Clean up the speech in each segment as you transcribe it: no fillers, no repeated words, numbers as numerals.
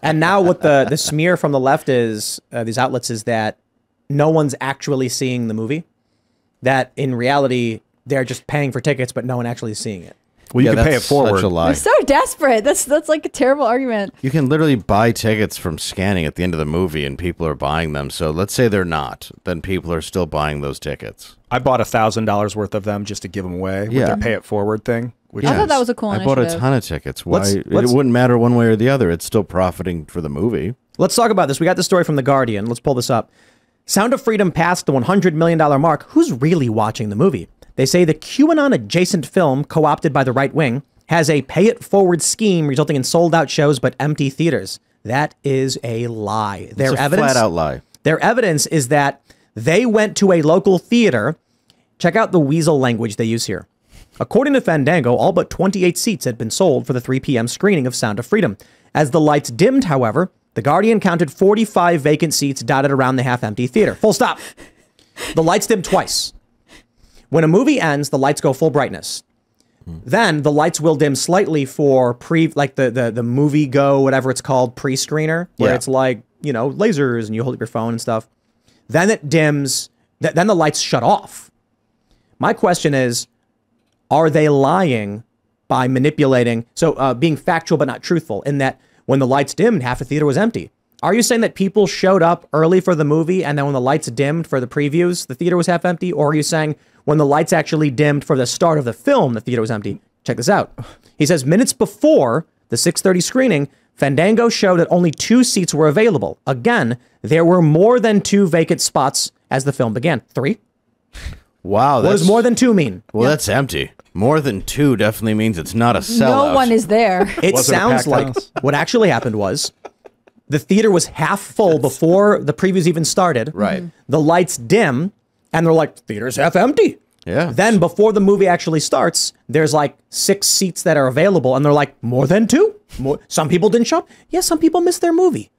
And now what the smear from the left is, these outlets, is that no one's actually seeing the movie. That in reality, they're just paying for tickets, but no one actually is seeing it. Well, you can pay it forward. Such a lie. They're so desperate. That's like a terrible argument. You can literally buy tickets from scanning at the end of the movie, and people are buying them. So let's say they're not, then people are still buying those tickets. I bought $1,000 worth of them just to give them away with their pay it forward thing. Which I thought that was a cool initiative. I bought a ton of tickets. Why? It wouldn't matter one way or the other. It's still profiting for the movie. Let's talk about this. We got this story from The Guardian. Let's pull this up. Sound of Freedom passed the $100 million mark. Who's really watching the movie? They say the QAnon-adjacent film, co-opted by the right wing, has a pay-it-forward scheme resulting in sold-out shows but empty theaters. That is a lie. It's a flat-out lie. Their evidence is that they went to a local theater. Check out the weasel language they use here. According to Fandango, all but 28 seats had been sold for the 3 p.m. screening of Sound of Freedom. As the lights dimmed, however, The Guardian counted 45 vacant seats dotted around the half-empty theater. Full stop. The lights dimmed twice. When a movie ends, the lights go full brightness. Then the lights will dim slightly for like the movie go, whatever it's called, pre-screener, where it's like, you know, lasers and you hold up your phone and stuff. Then it dims, then the lights shut off. My question is, are they lying by manipulating, being factual but not truthful, in that when the lights dimmed, half the theater was empty? Are you saying that people showed up early for the movie and then when the lights dimmed for the previews, the theater was half empty? Or are you saying when the lights actually dimmed for the start of the film, the theater was empty? Check this out. He says minutes before the 6:30 screening, Fandango showed that only 2 seats were available. Again, there were more than 2 vacant spots as the film began. 3? Wow. What does more than 2 mean? Well, that's empty. More than 2 definitely means it's not a sellout. No one is there. It sounds like what actually happened was the theater was half full before the previews even started. Right. The lights dim, and they're like, theater's half empty. Yeah. Then before the movie actually starts, there's like 6 seats that are available, and they're like, more than 2? Some people didn't show up. Yeah, some people missed their movie.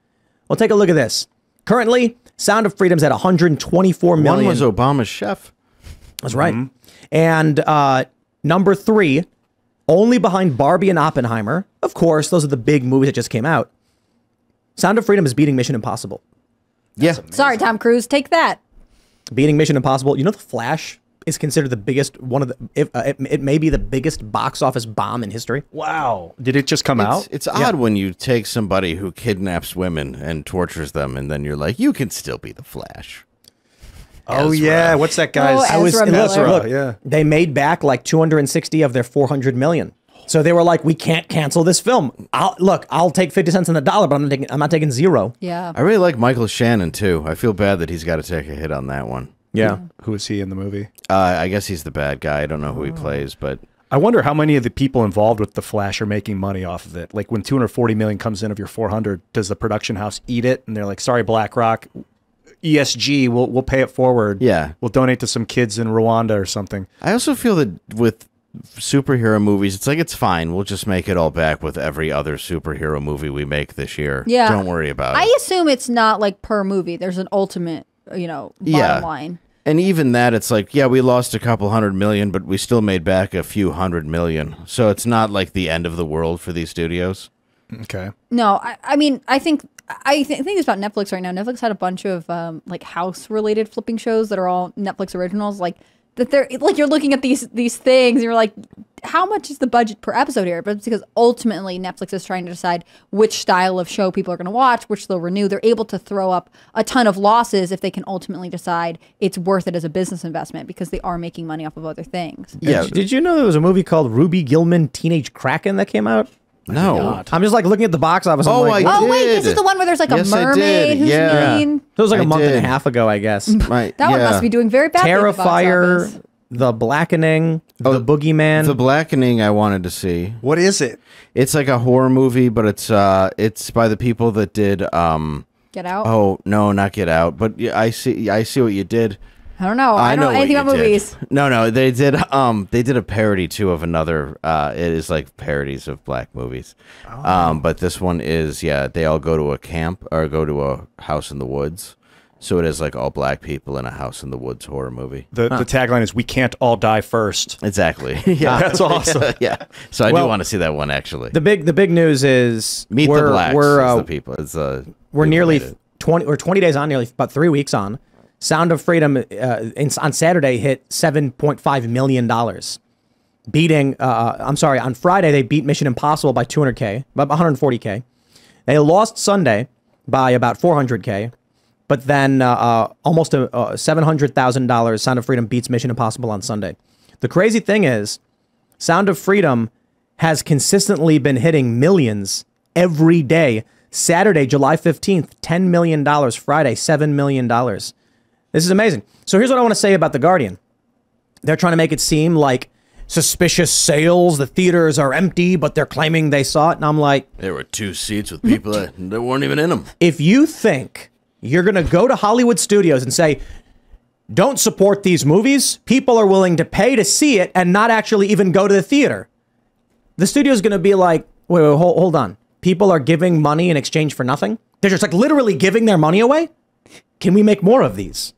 Well, take a look at this. Currently, Sound of Freedom's at 124 million. One was Obama's chef. That's right. And number 3, only behind Barbie and Oppenheimer. Of course, those are the big movies that just came out. Sound of Freedom is beating Mission Impossible. Yeah. Sorry, Tom Cruise. Take that. Beating Mission Impossible. You know, The Flash is considered the biggest, it may be the biggest box office bomb in history. Wow. Did it just come out? It's odd when you take somebody who kidnaps women and tortures them, and then you're like, you can still be the Flash. Oh, yeah. What's that guy's? Ezra Miller. Look, yeah. They made back like 260 of their 400 million. So they were like, we can't cancel this film. I'll take 50 cents on the dollar, but I'm not taking 0. Yeah. I really like Michael Shannon, too. I feel bad that he's got to take a hit on that one. Yeah. Who is he in the movie? I guess he's the bad guy. I don't know who he plays, but I wonder how many of the people involved with The Flash are making money off of it. Like when 240 million comes in of your 400, does the production house eat it? And they're like, sorry, BlackRock, ESG, we'll pay it forward. Yeah. We'll donate to some kids in Rwanda or something. I also feel that with superhero movies, it's like, it's fine. We'll just make it all back with every other superhero movie we make this year. Yeah. Don't worry about it. I assume it's not like per movie. There's an ultimate, bottom line. And even that, it's like, yeah, we lost a couple $100 million, but we still made back a few $100 million. So it's not like the end of the world for these studios. Okay. No, I mean, I think it's about Netflix right now. Netflix had a bunch of like house-related flipping shows that are all Netflix originals. Like that, they're like you're looking at these things, and you're like, how much is the budget per episode here? But it's because ultimately Netflix is trying to decide which style of show people are going to watch, which they'll renew. They're able to throw up a ton of losses if they can ultimately decide it's worth it as a business investment because they are making money off of other things. Yeah. Did you know there was a movie called Ruby Gillman Teenage Kraken that came out? No. I'm just like looking at the box office. Oh, like, I Oh wait, did. this is the one where there's like Yes, a I mermaid did. who's Yeah. mean. It was like a month and a did. half ago, I guess. That one must be doing very badly. at the box Terrifier, office. The Blackening, The Boogeyman. The Blackening I wanted to see. What is it? It's like a horror movie, but it's by the people that did Get Out. Oh, no, not Get Out, but yeah, I see what you did. I don't know. I don't know what anything you about did. movies. No, they did a parody too of another it is like parodies of black movies. But this one is they all go to a camp or go to a house in the woods So it is like all black people in a house in the woods horror movie. The tagline is, "We can't all die first." Exactly. Yeah, That's awesome. Yeah. So I do want to see that one actually. The big news is Meet the Blacks. Is the people. It's we're nearly related. 20 days on, nearly about 3 weeks on. Sound of Freedom on Saturday hit $7.5 million. Beating, on Friday, they beat Mission Impossible by 200K, about 140K. They lost Sunday by about 400K, but then almost $700,000 Sound of Freedom beats Mission Impossible on Sunday. The crazy thing is, Sound of Freedom has consistently been hitting millions every day. Saturday, July 15th, $10 million. Friday, $7 million. This is amazing. So here's what I want to say about The Guardian. They're trying to make it seem like suspicious sales. The theaters are empty, but they're claiming they saw it. And I'm like, there were 2 seats with people that weren't even in them. If you think you're going to go to Hollywood studios and say, don't support these movies, people are willing to pay to see it and not actually even go to the theater. The studio's going to be like, wait, hold on. People are giving money in exchange for nothing? They're just like literally giving their money away? Can we make more of these?